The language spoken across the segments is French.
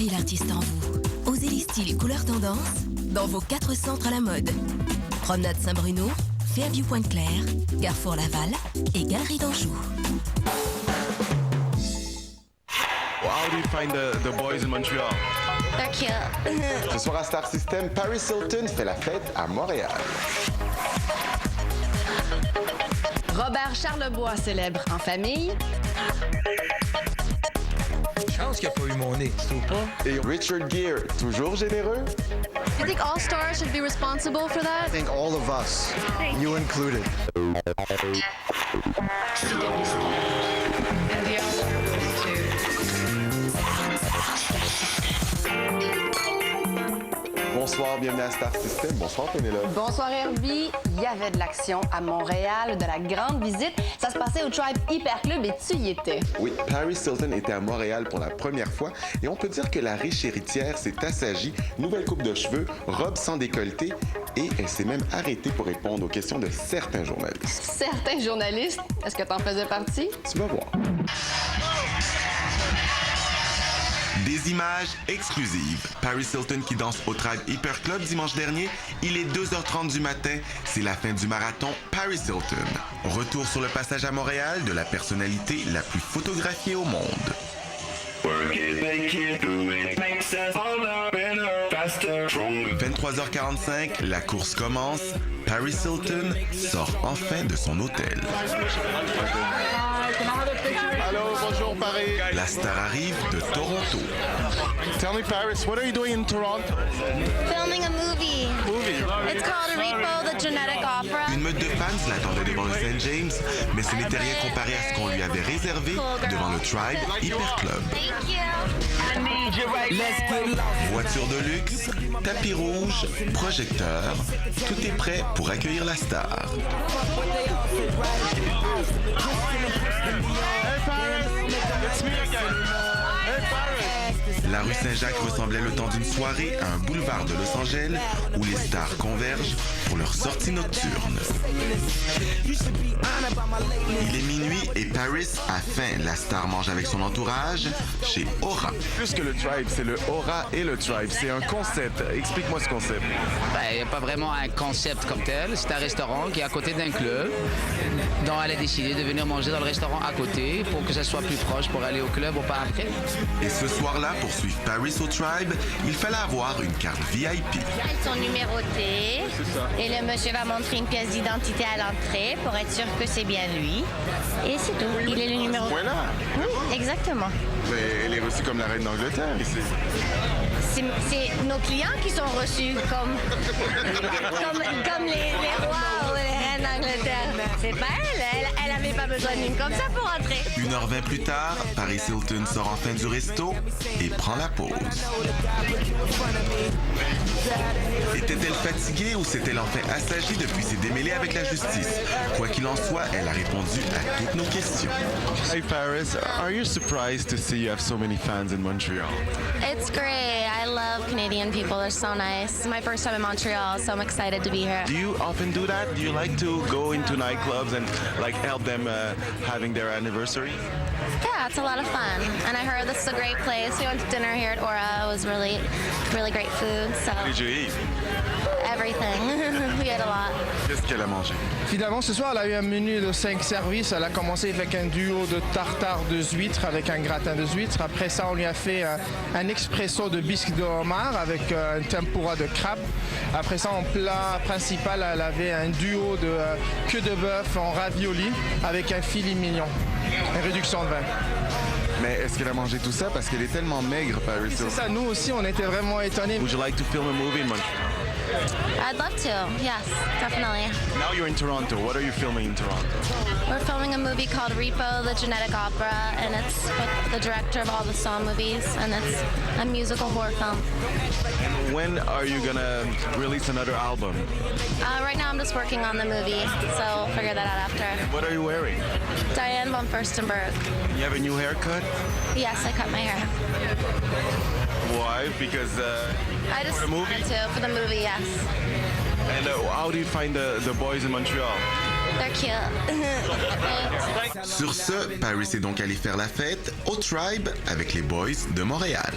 Libérez l'artiste en vous. Osez les styles et couleurs tendances dans vos 4 centres à la mode. Promenade Saint-Bruno, Fairview Pointe-Claire, Carrefour Laval et Galerie d'Anjou. How do you find the boys in Montreal? They're cute. Ce soir à Star System, Paris Hilton fait la fête à Montréal. Robert Charlebois célèbre en famille. Chance qu'il n'y a pas eu mon nez, tu trouves pas? Et Richard Gere, toujours généreux. You think all stars should be responsible for that? I think all of us, you included. Bonsoir, bienvenue à Star System. Bonsoir, Pénélope. Bonsoir Herbie. Il y avait de l'action à Montréal, de la grande visite. Ça se passait au Tribe Hyper Club et tu y étais. Oui, Paris Hilton était à Montréal pour la première fois et on peut dire que la riche héritière s'est assagie, nouvelle coupe de cheveux, robe sans décolleté et elle s'est même arrêtée pour répondre aux questions de certains journalistes. Certains journalistes, est-ce que t'en faisais partie? Tu vas voir. Des images exclusives. Paris Hilton qui danse au Tribe Hyper Club dimanche dernier. Il est 2h30 du matin. C'est la fin du marathon Paris Hilton. Retour sur le passage à Montréal de la personnalité la plus photographiée au monde. 23h45, la course commence. Paris Hilton sort enfin de son hôtel. Hello, bonjour Paris. La star arrive de Toronto. Tell me Paris, what are you doing in Toronto? Filming a movie. It's called Repo, the Genetic Opera. Une meute de fans l'attendait devant le St. James, mais ce n'était rien comparé à ce qu'on lui avait réservé devant le Tribe Hyper Club. Thank you. Voiture de luxe, tapis rouge, projecteur, tout est prêt pour accueillir la star. La rue Saint-Jacques ressemblait le temps d'une soirée à un boulevard de Los Angeles où les stars convergent pour leur sortie nocturne. Il est minuit et Paris a faim. La star mange avec son entourage chez Aura. Plus que le Tribe, c'est le Aura et le Tribe. C'est un concept. Explique-moi ce concept. Il n'y a pas vraiment un concept comme tel. C'est un restaurant qui est à côté d'un club. Donc, elle a décidé de venir manger dans le restaurant à côté pour que ça soit plus proche pour aller au club ou pas après. Et ce soir-là, pour suivre Paris au Tribe, il fallait avoir une carte VIP. Ils sont numérotés. Et le monsieur va montrer une pièce d'identité à l'entrée pour être sûr que c'est bien lui. Et c'est tout. Il est le numéro. Voilà. Oui, exactement. Mais elle est reçue comme la reine d'Angleterre ici. C'est nos clients qui sont reçus comme les rois ou les reines d'Angleterre. C'est pas elle avait pas besoin d'une comme ça pour entrer. 1h20 plus tard, Paris Hilton sort enfin du resto et prend la pause. Était-elle fatiguée ou s'est-elle enfin assagie depuis ses démêlés avec la justice? Quoi qu'il en soit, elle a répondu à toutes nos questions. Hey Paris, are you surprised to see you have so many fans in Montreal? It's great. I love Canadian people. They're so nice. It's my first time in Montreal, so I'm excited to be here. Do you often do that? Do you like to go into nightclubs and like help them having their anniversary? Yeah, it's a lot of fun. And I heard this is a great place. We went to dinner here at Aura. It was really great food. So What did you eat? everything. We had a lot. Qu'est-ce qu'elle a mangé? Finalement, ce soir, elle a eu un menu de 5 services. Elle a commencé avec un duo de tartare de huîtres avec un gratin de huîtres. Après ça, on lui a fait un expresso de biscuit de homard avec un tempura de crabe. Après ça, en plat principal, elle avait un duo de queue de bœuf en ravioli avec un filet mignon. Une réduction de vin. Mais est-ce qu'elle a mangé tout ça parce qu'elle est tellement maigre, Paris Hilton? C'est ça, nous aussi, on était vraiment étonnés. Would you like to film a movie in Montreal? I'd love to. Yes, definitely. Now you're in Toronto. What are you filming in Toronto? We're filming a movie called Repo, the Genetic Opera, and it's with the director of all the Saw movies, and it's a musical horror film. When are you gonna release another album? Right now I'm just working on the movie, so we'll figure that out after. What are you wearing? Diane von Furstenberg. You have a new haircut? Yes, I cut my hair. Why? Because I just for the movie? wanted to, for the movie, yes. And how do you find the boys in Montreal? They're cute. Sur ce, Paris est donc allé faire la fête au Tribe avec les Boys de Montréal.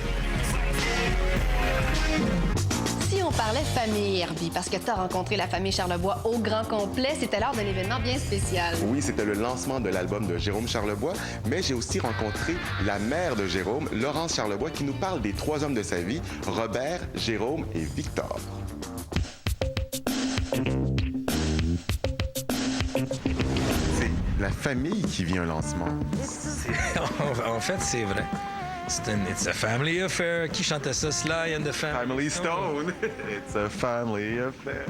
Si on parlait famille, Herbie, parce que tu as rencontré la famille Charlebois au grand complet, c'était lors d'un événement bien spécial. Oui, c'était le lancement de l'album de Jérôme Charlebois, mais j'ai aussi rencontré la mère de Jérôme, Laurence Charlebois, qui nous parle des 3 hommes de sa vie, Robert, Jérôme et Victor. C'est la famille qui vit un lancement. En fait, c'est vrai. It's a family affair. Qui chantait ça? Sly and the Family Family Stone. It's a family affair.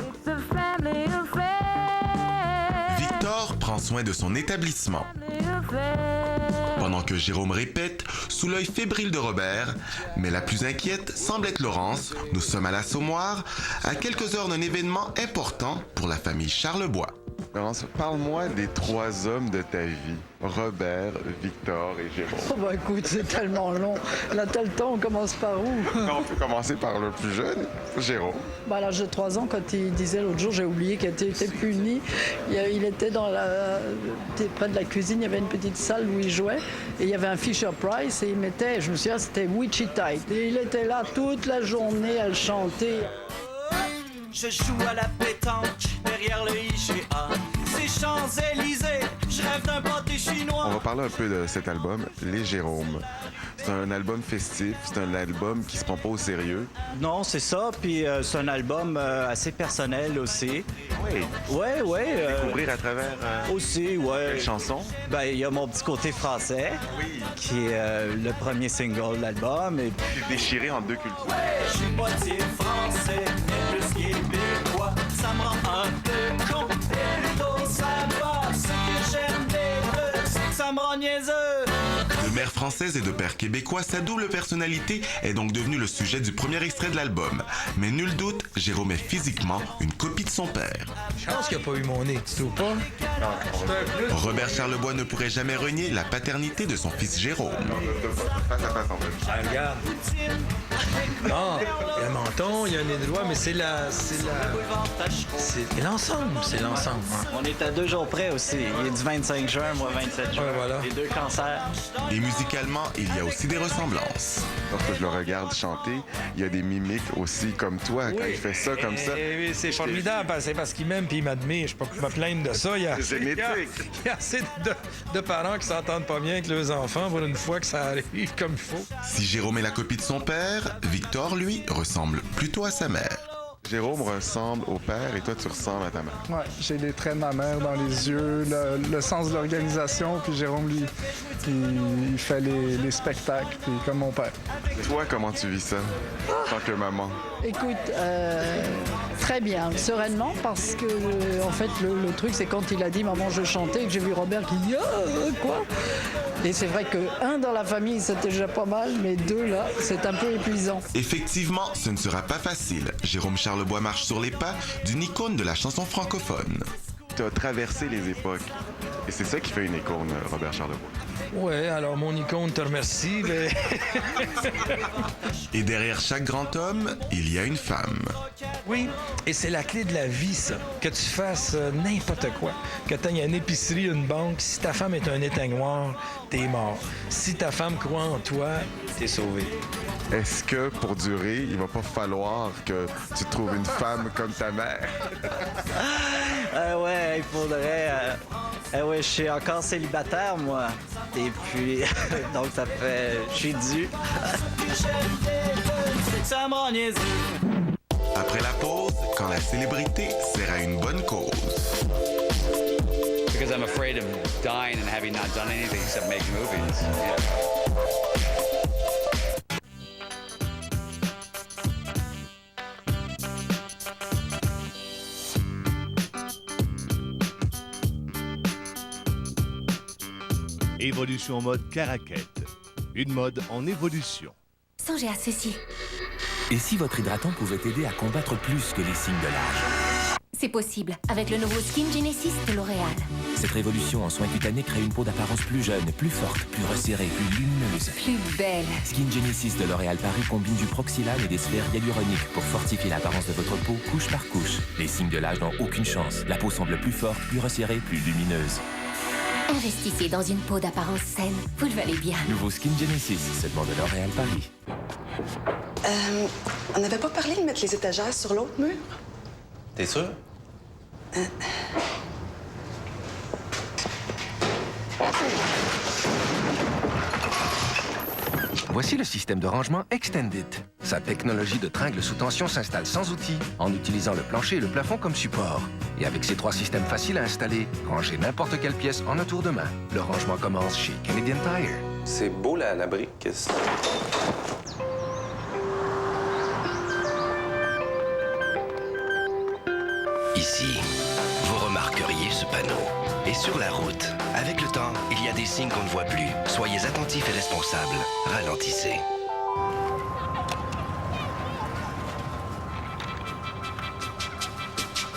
Victor prend soin de son établissement. Pendant que Jérôme répète, sous l'œil fébrile de Robert, mais la plus inquiète semble être Laurence. Nous sommes à l'Assommoir, à quelques heures d'un événement important pour la famille Charlebois. Laurence, parle-moi des 3 hommes de ta vie, Robert, Victor et Jérôme. Oh bah écoute, c'est tellement long. Là, t'as le temps, on commence par où? On peut commencer par le plus jeune, Jérôme. Bah, à l'âge de 3 ans, quand il disait l'autre jour, j'ai oublié qu'il était puni, il était près de la cuisine, il y avait une petite salle où il jouait, et il y avait un Fisher-Price, et il mettait, je me souviens, c'était Wichita. Et il était là toute la journée à le chanter. Je joue à la pétanque derrière le IGA. C'est Champs-Élysées, je rêve d'un pâté chinois. On va parler un peu de cet album, Les Jérômes. C'est un album festif, c'est un album qui se prend pas au sérieux. Non, c'est ça, puis c'est un album assez personnel aussi. Oui. Ouais. Découvrir à travers aussi, ouais. quelle chanson? Ben, il y a mon petit côté français, qui est le premier single de l'album. Et puis déchiré en 2 cultures. Ouais, je suis moitié français, mais plus québécois, ça me rend un peu con. Et plutôt ça va, ce que j'aime des deux, c'est que ça me rend niaiseux. De mère française et de père québécois, sa double personnalité est donc devenue le sujet du premier extrait de l'album. Mais nul doute, Jérôme est physiquement une copie de son père. Je pense qu'il n'y a pas eu mon nez, tu trouves pas? Robert Charlebois ne pourrait jamais renier la paternité de son fils Jérôme. Regarde. Non, il y a un menton, il y a un nez droit, mais c'est l'ensemble. C'est l'ensemble. On est à 2 jours près aussi. Il est du 25 juin, moi 27 juin. Ouais, voilà. Les 2 cancers. Et musicalement, il y a aussi des ressemblances. Lorsque je le regarde chanter, il y a des mimiques aussi comme toi quand il fait ça comme ça. Oui, c'est formidable. C'est parce qu'il m'aime et il m'admire. Je peux pas me plaindre de ça. Il y a assez de parents qui s'entendent pas bien avec leurs enfants pour une fois que ça arrive comme il faut. Si Jérôme est la copie de son père, Victor, lui, ressemble plutôt à sa mère. Jérôme ressemble au père et toi, tu ressembles à ta mère. Ouais, j'ai les traits de ma mère dans les yeux, le sens de l'organisation, puis Jérôme, lui, il fait les spectacles, puis comme mon père. Toi, comment tu vis ça, en tant que maman? Écoute, très bien, sereinement, parce que, en fait, le truc, c'est quand il a dit « Maman, je chantais », que j'ai vu Robert qui dit « quoi ?» Et c'est vrai que, 1, dans la famille, c'était déjà pas mal, mais 2, là, c'est un peu épuisant. Effectivement, ce ne sera pas facile. Jérôme Charlebois marche sur les pas d'une icône de la chanson francophone. Tu as traversé les époques. Et c'est ça qui fait une icône, Robert Charlebois. Ouais, alors mon icône te remercie, mais... Et derrière chaque grand homme, il y a une femme. Oui, et c'est la clé de la vie, ça. Que tu fasses n'importe quoi. Que tu aies une épicerie, une banque, si ta femme est un éteignoir, t'es mort. Si ta femme croit en toi, t'es sauvé. Est-ce que, pour durer, il va pas falloir que tu trouves une femme comme ta mère? Ouais, il faudrait... ouais, je suis encore célibataire, moi. Et puis, donc ça fait... Je suis dû. Ça me rend niaiseux. Après la pause, quand la célébrité sert à une bonne cause. Because I'm afraid of dying and having not done anything except make movies. Yeah. Évolution mode Caraquette. Une mode en évolution. Songez à ceci. Et si votre hydratant pouvait aider à combattre plus que les signes de l'âge? C'est possible avec le nouveau Skin Genesis de L'Oréal. Cette révolution en soins cutanés crée une peau d'apparence plus jeune, plus forte, plus resserrée, plus lumineuse. Plus belle. Skin Genesis de L'Oréal Paris combine du proxylane et des sphères hyaluroniques pour fortifier l'apparence de votre peau couche par couche. Les signes de l'âge n'ont aucune chance. La peau semble plus forte, plus resserrée, plus lumineuse. Investissez dans une peau d'apparence saine. Vous le valez bien. Nouveau Skin Genesis, seulement de L'Oréal Paris. On n'avait pas parlé de mettre les étagères sur l'autre mur? T'es sûr? Voici le système de rangement Extended. Sa technologie de tringle sous tension s'installe sans outil, en utilisant le plancher et le plafond comme support. Et avec ces 3 systèmes faciles à installer, rangez n'importe quelle pièce en un tour de main. Le rangement commence chez Canadian Tire. C'est beau, la brique. Ici, vous remarqueriez ce panneau. Et sur la route, avec le temps, il y a des signes qu'on ne voit plus. Soyez attentifs et responsables. Ralentissez.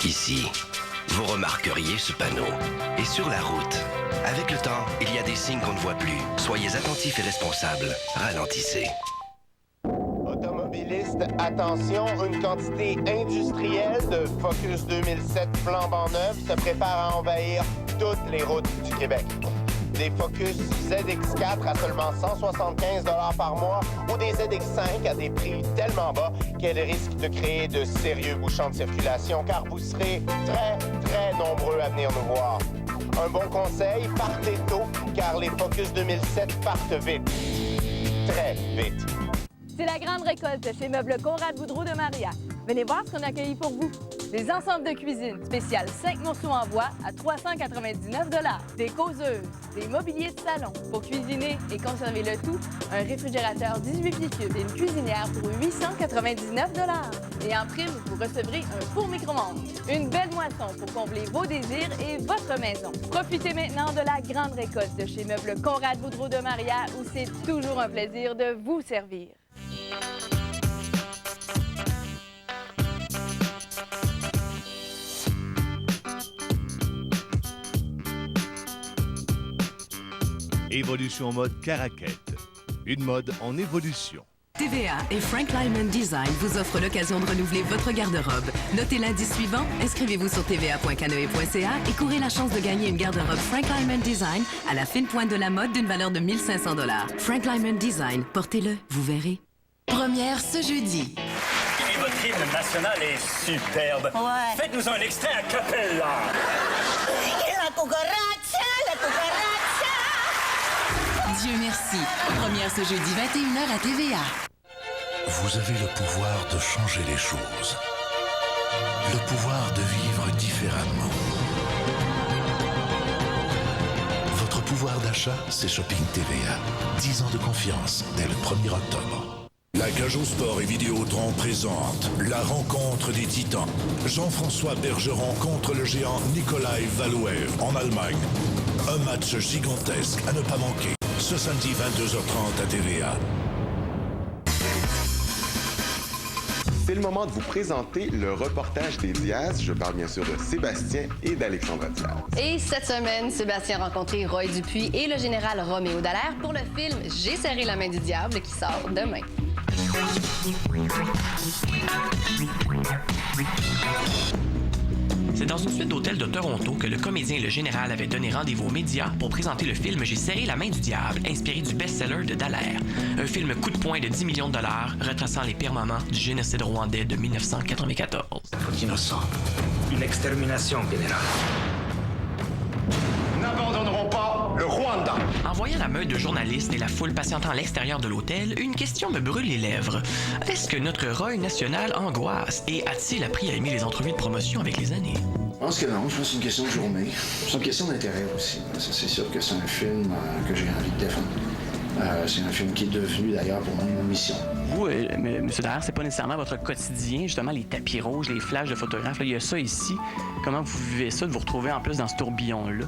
Ici, vous remarqueriez ce panneau. Et sur la route, avec le temps, il y a des signes qu'on ne voit plus. Soyez attentifs et responsables. Ralentissez. Automobilistes, attention, une quantité industrielle de Focus 2007 flambant neuf se prépare à envahir toutes les routes du Québec. Des Focus ZX4 à seulement 175 $ par mois ou des ZX5 à des prix tellement bas qu'elles risquent de créer de sérieux bouchons de circulation car vous serez très nombreux à venir nous voir. Un bon conseil, partez tôt car les Focus 2007 partent vite. Très vite. C'est la grande récolte chez Meubles Conrad Boudreau de Maria. Venez voir ce qu'on a accueilli pour vous. Des ensembles de cuisine spéciales 5 morceaux en bois à 399 $. Des causeuses, des mobiliers de salon pour cuisiner et conserver le tout. Un réfrigérateur 18 pieds cubes et une cuisinière pour 899 $. Et en prime, vous recevrez un four micro-ondes. Une belle moisson pour combler vos désirs et votre maison. Profitez maintenant de la grande récolte de chez Meubles Conrad Boudreau de Maria où c'est toujours un plaisir de vous servir. Évolution mode Caraquette. Une mode en évolution. TVA et Frank Lyman Design vous offrent l'occasion de renouveler votre garde-robe. Notez l'indice suivant, inscrivez-vous sur tva.canoe.ca et courez la chance de gagner une garde-robe Frank Lyman Design à la fine pointe de la mode d'une valeur de 1 500 $. Frank Lyman Design, portez-le, vous verrez. Première ce jeudi. Et votre hymne national est superbe. Ouais. Faites-nous un extrait à cappella. La cucaracha, la cucaracha! Dieu merci. Première ce jeudi 21h à TVA. Vous avez le pouvoir de changer les choses. Le pouvoir de vivre différemment. Votre pouvoir d'achat, c'est Shopping TVA. 10 ans de confiance dès le 1er octobre. La Cajot Sport et Vidéotron présente la rencontre des titans. Jean-François Bergeron contre le géant Nikolai Valouev en Allemagne. Un match gigantesque à ne pas manquer. Ce samedi 22h30 à TVA. C'est le moment de vous présenter le reportage des Diaz. Je parle bien sûr de Sébastien et d'Alexandra Diaz. Et cette semaine, Sébastien a rencontré Roy Dupuis et le général Roméo Dallaire pour le film J'ai serré la main du diable qui sort demain. C'est dans une suite d'hôtels de Toronto que le comédien et le général avaient donné rendez-vous aux médias pour présenter le film J'ai serré la main du diable, inspiré du best-seller de Dallaire. Un film coup de poing de 10 millions de dollars, retraçant les pires moments du génocide rwandais de 1994. Innocent. Une extermination, général. N'abandonnerons pas le Rwanda. En voyant la meute de journalistes et la foule patientant à l'extérieur de l'hôtel, une question me brûle les lèvres. Est-ce que notre Roy national angoisse et a-t-il appris à aimer les entrevues de promotion avec les années? Je pense que non, je pense que c'est une question de journée. C'est une question d'intérêt aussi. C'est sûr que c'est un film que j'ai envie de défendre. C'est un film qui est devenu d'ailleurs pour moi une mission. Vous, M. Dallaire, c'est pas nécessairement votre quotidien, justement les tapis rouges, les flashs de photographes, là, il y a ça ici. Comment vous vivez ça de vous retrouver en plus dans ce tourbillon-là?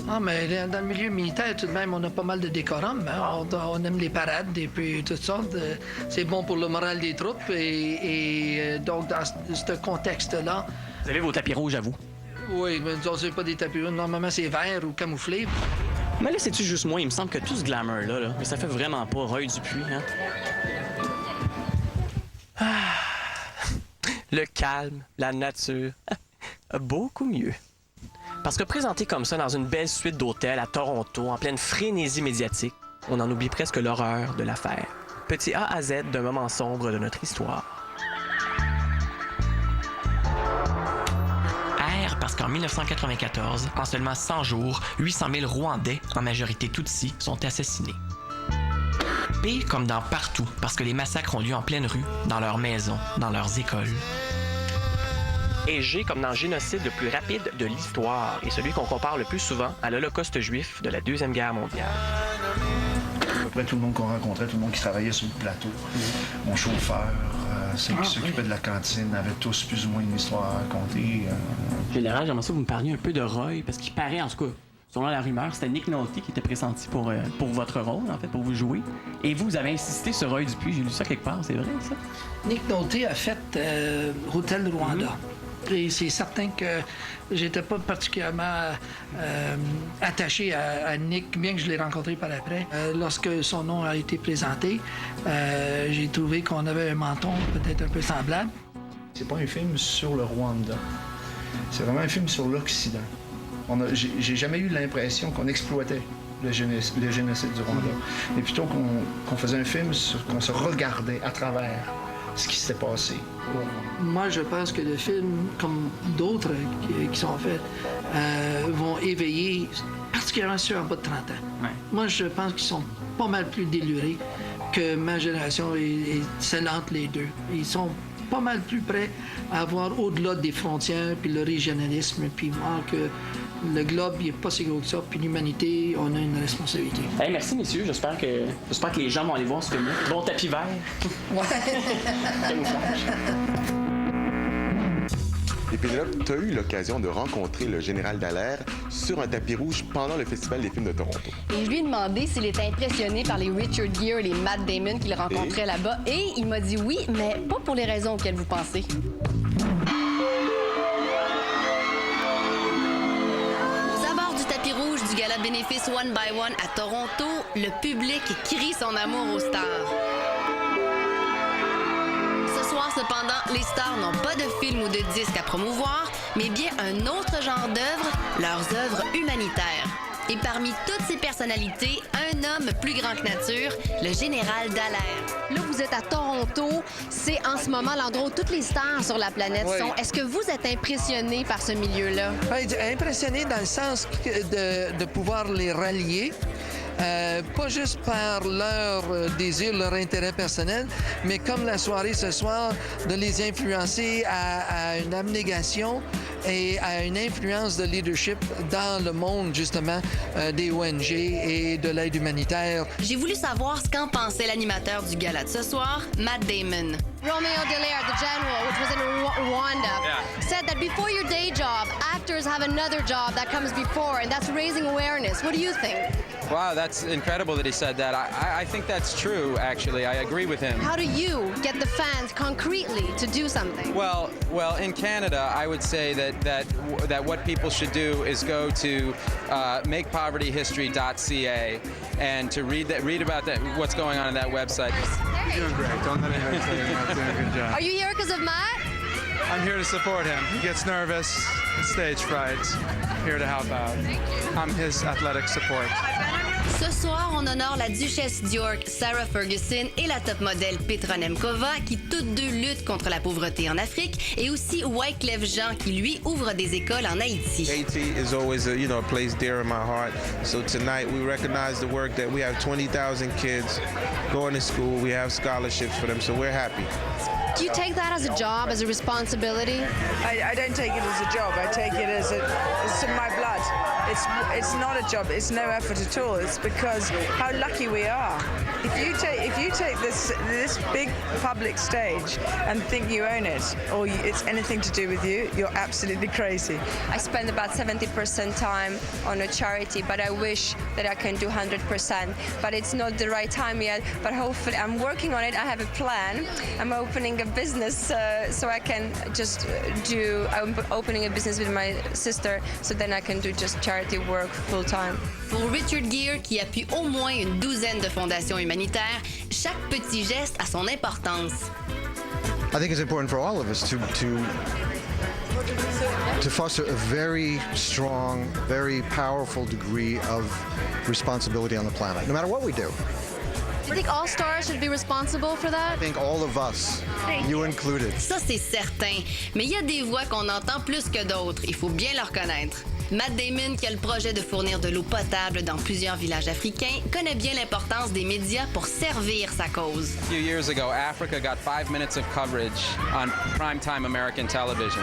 Ah, mais dans le milieu militaire, tout de même, on a pas mal de décorum. Hein? On aime les parades et puis toutes sortes. C'est bon pour le moral des troupes. Et donc, dans ce contexte-là... Vous avez vos tapis rouges à vous? Oui, mais disons, c'est pas des tapis rouges. Normalement, c'est vert ou camouflé. Mais là, c'est-tu juste moi? Il me semble que tout ce glamour-là, mais ça fait vraiment pas Roy Dupuis, hein? Le calme, la nature, beaucoup mieux. Parce que présenté comme ça dans une belle suite d'hôtels à Toronto, en pleine frénésie médiatique, on en oublie presque l'horreur de l'affaire. petit A à Z d'un moment sombre de notre histoire. R parce qu'en 1994, en seulement 100 jours, 800 000 Rwandais, en majorité Tutsis, sont assassinés. P comme dans partout, parce que les massacres ont lieu en pleine rue, dans leurs maisons, dans leurs écoles. Et G comme dans génocide le plus rapide de l'histoire et celui qu'on compare le plus souvent à l'Holocauste juif de la Deuxième Guerre mondiale. À peu près tout le monde qu'on rencontrait, tout le monde qui travaillait sur le plateau, mon chauffeur, ceux qui s'occupaient de la cantine, avaient tous plus ou moins une histoire à raconter. Général, j'aimerais ça que vous me parliez un peu de Roy, parce qu'il paraît, en tout cas, selon la rumeur, c'était Nick Nolte qui était pressenti pour votre rôle, en fait, pour vous jouer. Et vous avez insisté sur Roy Dupuis, j'ai lu ça quelque part, c'est vrai, ça? Nick Nolte a fait Hotel Rwanda. Et c'est certain que j'étais pas particulièrement attaché à Nick, bien que je l'ai rencontré par après. Lorsque son nom a été présenté, j'ai trouvé qu'on avait un menton peut-être un peu semblable. C'est pas un film sur le Rwanda. C'est vraiment un film sur l'Occident. J'ai jamais eu l'impression qu'on exploitait le génocide du Rwanda. Mais plutôt qu'on faisait un film qu'on se regardait à travers ce qui s'était passé. Moi, je pense que le film, comme d'autres qui sont faits, vont éveiller, particulièrement ceux en bas de 30 ans. Ouais. Moi, je pense qu'ils sont pas mal plus délurés que ma génération et celle entre les deux. Ils sont pas mal plus prêts à voir au-delà des frontières, puis le régionalisme, puis voir que le globe, il n'est pas si gros que ça, puis l'humanité, on a une responsabilité. Hey, merci, messieurs. J'espère que les gens vont aller voir ce film-là. Bon tapis vert. Ouais. Et Pénélope, tu as eu l'occasion de rencontrer le général Dallaire sur un tapis rouge pendant le Festival des films de Toronto. Et je lui ai demandé s'il était impressionné par les Richard Gere et les Matt Damon qu'il rencontrait là-bas. Et il m'a dit oui, mais pas pour les raisons auxquelles vous pensez. Du gala de bénéfices One by One à Toronto, le public crie son amour aux stars. Ce soir, cependant, les stars n'ont pas de film ou de disque à promouvoir, mais bien un autre genre d'œuvres, leurs œuvres humanitaires. Et parmi toutes ces personnalités, un homme plus grand que nature, le général Dallaire. Là, vous êtes à Toronto. C'est en ce moment l'endroit où toutes les stars sur la planète sont. Est-ce que vous êtes impressionné par ce milieu-là? Impressionné dans le sens de pouvoir les rallier. Pas juste par leur désir, leur intérêt personnel, mais comme la soirée ce soir, de les influencer à une abnégation et à une influence de leadership dans le monde, justement, des ONG et de l'aide humanitaire. J'ai voulu savoir ce qu'en pensait l'animateur du gala de ce soir, Matt Damon. Romeo Dallaire, the general, which was in Rwanda, said that before your day job, actors have another job that comes before, and that's raising awareness. What do you think? Wow, that's incredible that he said that. I think that's true, actually. I agree with him. How do you get the fans concretely to do something? Well, in Canada, I would say that what people should do is go to makepovertyhistory.ca and to read about what's going on that website. Hey. You're doing great. Don't let anybody say you're not doing a good job. Are you here because of Matt? I'm here to support him. He gets nervous, stage fright. Here to help out. I'm his athletic support. Ce soir, on honore la duchesse d'York, Sarah Ferguson, et la top modèle Petra Nemkova, qui toutes deux luttent contre la pauvreté en Afrique, et aussi Wyclef Jean, qui lui ouvre des écoles en Haïti. Haiti is always a place dear in my heart. So tonight we recognize the work that we have 20,000 kids going to school. We have scholarships for them, so we're happy. Do you take that as a job, as a responsibility? I don't take it as a job. I take it as it's in my blood. It's not a job. It's no effort at all. It's because how lucky we are. If you take this big public stage and think you own it or it's anything to do with you, you're absolutely crazy. I spend about 70% time on a charity, but I wish that I can do 100%. But it's not the right time yet. But hopefully, I'm working on it. I have a plan. I'm opening a business so I can just I'm opening a business with my sister, so then I can do just charity work full time. Pour Richard Gere, qui appuie au moins une douzaine de fondations humanitaires, chaque petit geste a son importance. I think it's important for all of us to foster a very strong, very powerful degree of responsibility on the planet, no matter what we do. You think all stars should be responsible for that? I think all of us, you included. Ça, c'est certain. Mais il y a des voix qu'on entend plus que d'autres. Il faut bien le reconnaître. Matt Damon, qui a le projet de fournir de l'eau potable dans plusieurs villages africains, connaît bien l'importance des médias pour servir sa cause. A few years ago, Africa got 5 minutes of coverage on primetime American television.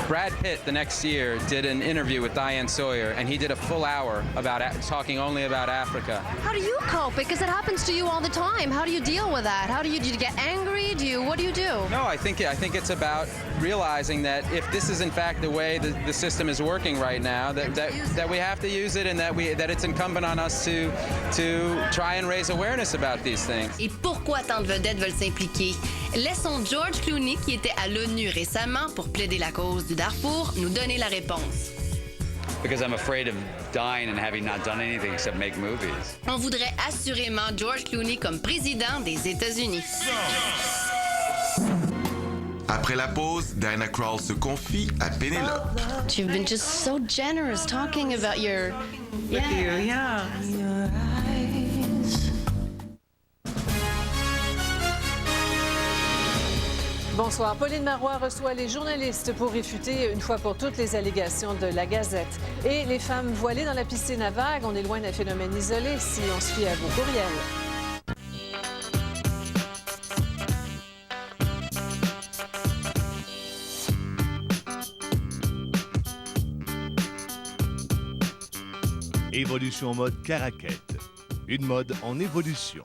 Brad Pitt, the next year, did an interview with Diane Sawyer, and he did a full hour about talking only about Africa. How do you cope? Because it happens to you all the time. How do you deal with that? Do you get angry? What do you do? No, I think it's about realizing that if this is in fact the way the system is working right now, that we have to use it and that it's incumbent on us to try and raise awareness about these things. Et pourquoi tant de vedettes veulent s'impliquer? Laissons George Clooney, qui était à l'ONU récemment pour plaider la cause du Darfour, nous donner la réponse. Because I'm afraid of dying and having not done anything except make movies. On voudrait assurément George Clooney comme président des États-Unis. Après la pause, Diana Krall se confie à Pénélope. You've been just so generous talking about your... Yeah. Bonsoir. Pauline Marois reçoit les journalistes pour réfuter une fois pour toutes les allégations de la Gazette. Et les femmes voilées dans la piscine à vagues, on est loin d'un phénomène isolé si on se fie à vos courriels. Évolution mode Caraquette. Une mode en évolution.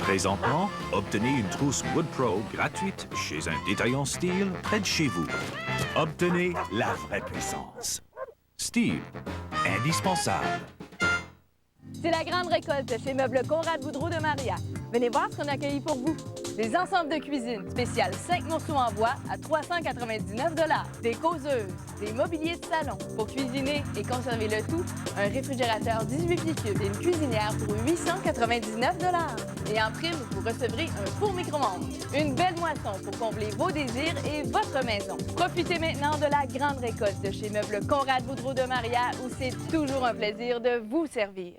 Présentement, obtenez une trousse Wood Pro gratuite chez un détaillant Steel près de chez vous. Obtenez la vraie puissance. Steel, indispensable. C'est la grande récolte chez Meubles Conrad Boudreau de Maria. Venez voir ce qu'on a accueilli pour vous. Des ensembles de cuisine spéciales 5 morceaux en bois à 399 $. Des causeuses, des mobiliers de salon pour cuisiner et conserver le tout. Un réfrigérateur 18 pieds cubes et une cuisinière pour 899 $. Et en prime, vous recevrez un four micro-ondes. Une belle moisson pour combler vos désirs et votre maison. Profitez maintenant de la grande récolte de chez Meubles Conrad Boudreau de Maria où c'est toujours un plaisir de vous servir.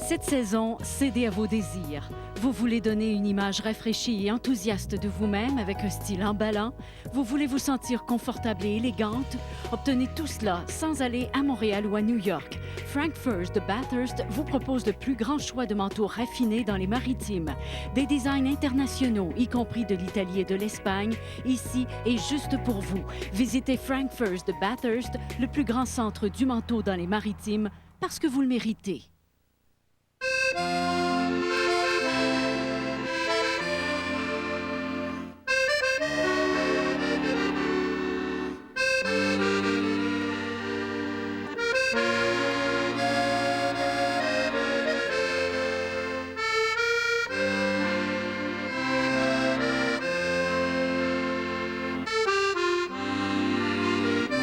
Cette saison, cédez à vos désirs. Vous voulez donner une image rafraîchie et enthousiaste de vous-même avec un style emballant? Vous voulez vous sentir confortable et élégante? Obtenez tout cela sans aller à Montréal ou à New York. Frank Furs de Bathurst vous propose le plus grand choix de manteaux raffinés dans les maritimes. Des designs internationaux, y compris de l'Italie et de l'Espagne, ici et juste pour vous. Visitez Frank Furs de Bathurst, le plus grand centre du manteau dans les maritimes, parce que vous le méritez.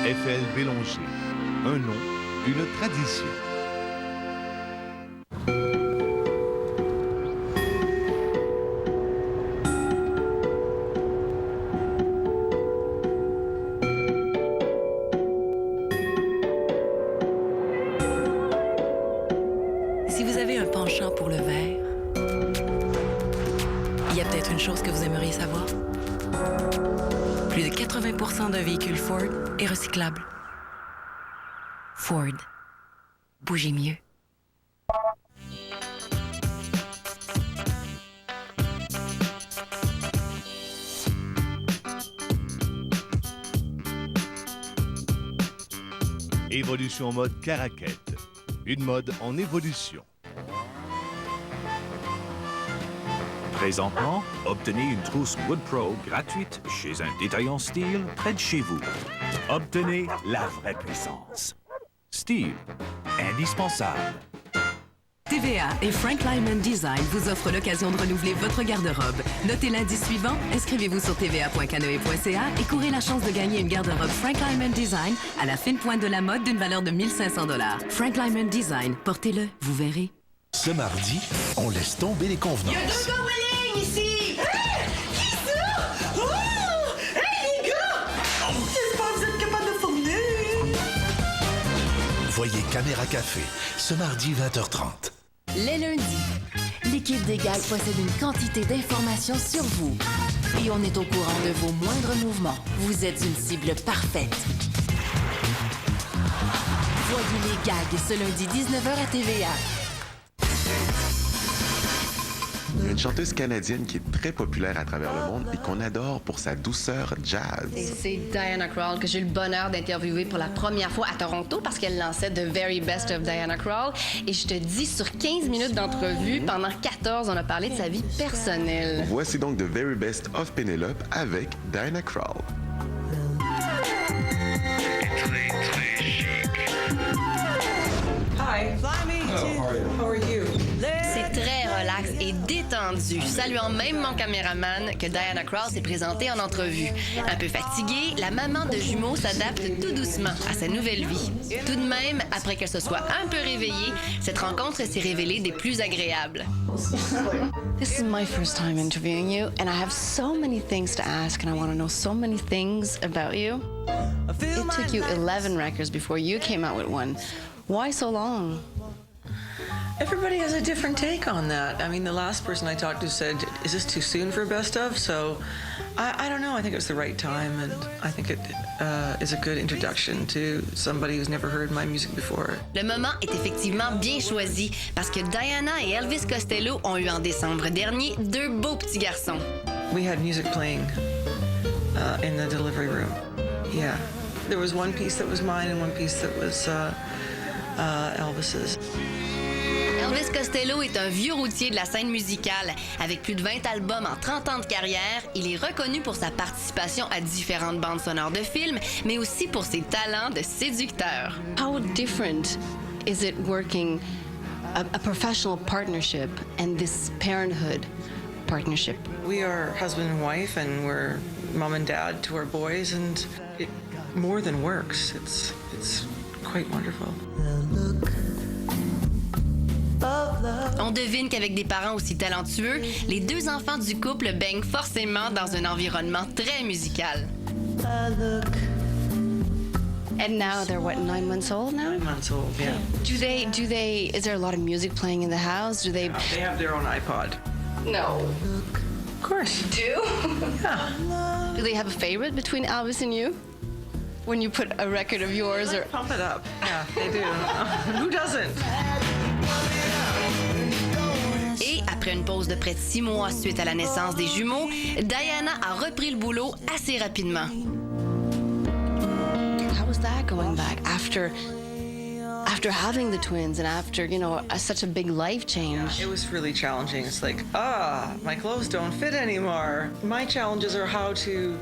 FL Bélanger. Un nom, une tradition. Si vous avez un penchant pour le vert, il y a peut-être une chose que vous aimeriez savoir. Plus de 80% d'un véhicule Ford est recyclable. Ford. Bougez mieux. Évolution mode Caraquette. Une mode en évolution. Présentement, obtenez une trousse Wood Pro gratuite chez un détaillant Steel près de chez vous. Obtenez la vraie puissance. Steel, indispensable. TVA et Frank Lyman Design vous offrent l'occasion de renouveler votre garde-robe. Notez l'indice suivant, inscrivez-vous sur tva.canoe.ca et courez la chance de gagner une garde-robe Frank Lyman Design à la fine pointe de la mode d'une valeur de 1 500 $. Frank Lyman Design, portez-le, vous verrez. Ce mardi, on laisse tomber les convenances. Ici! Hey! Qui ça? Oh! Hey, les gars! J'espère que vous êtes capables de fournir! Voyez Caméra Café, ce mardi 20h30. Les lundis, l'équipe des gags possède une quantité d'informations sur vous. Et on est au courant de vos moindres mouvements. Vous êtes une cible parfaite. Voyez les gags ce lundi 19h à TVA. Il y a une chanteuse canadienne qui est très populaire à travers le monde et qu'on adore pour sa douceur jazz. Et c'est Diana Krall que j'ai eu le bonheur d'interviewer pour la première fois à Toronto parce qu'elle lançait The Very Best of Diana Krall. Et je te dis, sur 15 minutes d'entrevue, pendant 14, on a parlé de sa vie personnelle. Voici donc The Very Best of Penelope avec Diana Krall. Hi. How are you? C'est très relax et détendu, saluant même mon caméraman que Diana Krall s'est présentée en entrevue. Un peu fatiguée, la maman de jumeaux s'adapte tout doucement à sa nouvelle vie. Tout de même, après qu'elle se soit un peu réveillée, cette rencontre s'est révélée des plus agréables. This is my first time interviewing you, and I have so many things to ask, and I want to know so many things about you. It took you 11 records before you came out with one. Why so long? Everybody has a different take on that. I mean, the last person I talked to said, is this too soon for best of? So, I don't know. I think it was the right time, and I think it is a good introduction to somebody who's never heard my music before. Le moment est effectivement bien choisi parce que Diana et Elvis Costello ont eu en décembre dernier 2 beaux petits garçons. We had music playing in the delivery room. Yeah. There was one piece that was mine and one piece that was Elvis's. Elvis Costello est un vieux routier de la scène musicale. Avec plus de 20 albums en 30 ans de carrière, il est reconnu pour sa participation à différentes bandes sonores de films, mais aussi pour ses talents de séducteur. How different is it working a professional partnership and this parenthood partnership? We are husband and wife, and we're mom and dad to our boys, and it more than works. It's quite wonderful. On devine qu'avec des parents aussi talentueux, les 2 enfants du couple baignent forcément dans un environnement très musical. And now they're what, 9 months old now? 9 months old, yeah. Is there a lot of music playing in the house? They have their own iPod. No. Of course. Do? Yeah. Do they have a favorite between Elvis and you? When you put a record of yours or... Pump it up. Yeah, they do. Who doesn't? Et après une pause de près de 6 mois suite à la naissance des jumeaux, Diana a repris le boulot assez rapidement. How was that going back after having the twins and after, such a big life change? It was really challenging. It's like, my clothes don't fit anymore. My challenges are how to,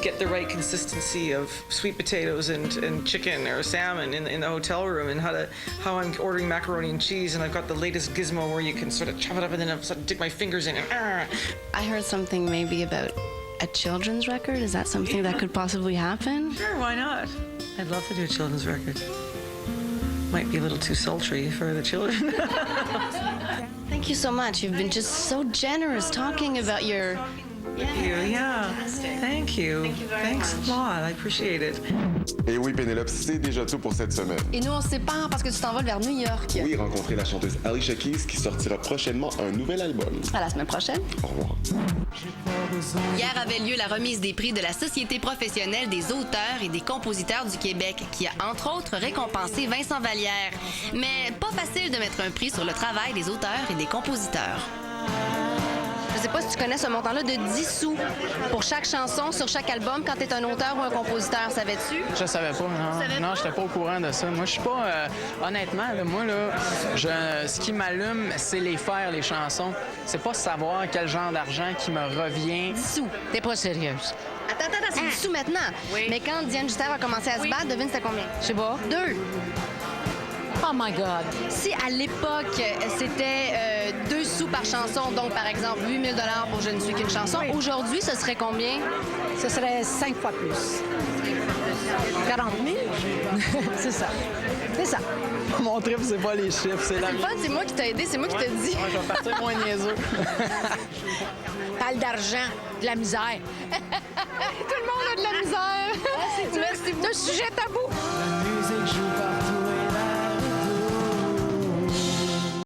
get the right consistency of sweet potatoes and chicken or salmon in the hotel room, and how I'm ordering macaroni and cheese, and I've got the latest gizmo where you can sort of chop it up and then I'll sort of dig my fingers in and I heard something maybe about a children's record. Is that something that could possibly happen? Sure, why not? I'd love to do a children's record. Might be a little too sultry for the children. Thank you so much. You've been just so generous talking about your... Yeah. Thank you. Thanks a lot. I appreciate it. Et oui, Pénélope, c'est déjà tout pour cette semaine. Et nous, on se sépare parce que tu t'envoles vers New York. Oui, rencontrer la chanteuse Alicia Keys qui sortira prochainement un nouvel album. À la semaine prochaine. Au revoir. Hier avait lieu la remise des prix de la Société professionnelle des auteurs et des compositeurs du Québec, qui a entre autres récompensé Vincent Vallière. Mais pas facile de mettre un prix sur le travail des auteurs et des compositeurs. Je sais pas si tu connais ce montant-là de 10 sous pour chaque chanson sur chaque album quand tu es un auteur ou un compositeur. Savais-tu? Je savais pas, non. Non, j'étais pas au courant de ça. Moi, je suis pas... honnêtement, ce qui m'allume, c'est les faire, les chansons. C'est pas savoir quel genre d'argent qui me revient. 10 sous. T'es pas sérieuse. Attends, c'est 10 sous maintenant. Oui. Mais quand Diane Juster a commencé à se battre, devine c'était combien? Je sais pas. 2. Oh my God! Si à l'époque, c'était 2 sous par chanson, donc par exemple 8 000 $ pour Je ne suis qu'une chanson, aujourd'hui, ce serait combien? Ce serait 5 fois plus. 40 000? C'est ça. C'est ça. Mon trip, c'est pas les chiffres, c'est la... C'est le fun, c'est moi qui t'ai aidé, c'est moi qui t'ai dit. Ouais, je vais partir moins niaiseux. Parle d'argent, de la misère. Tout le monde a de la misère. Merci. C'est un sujet tabou. La musique joue partout.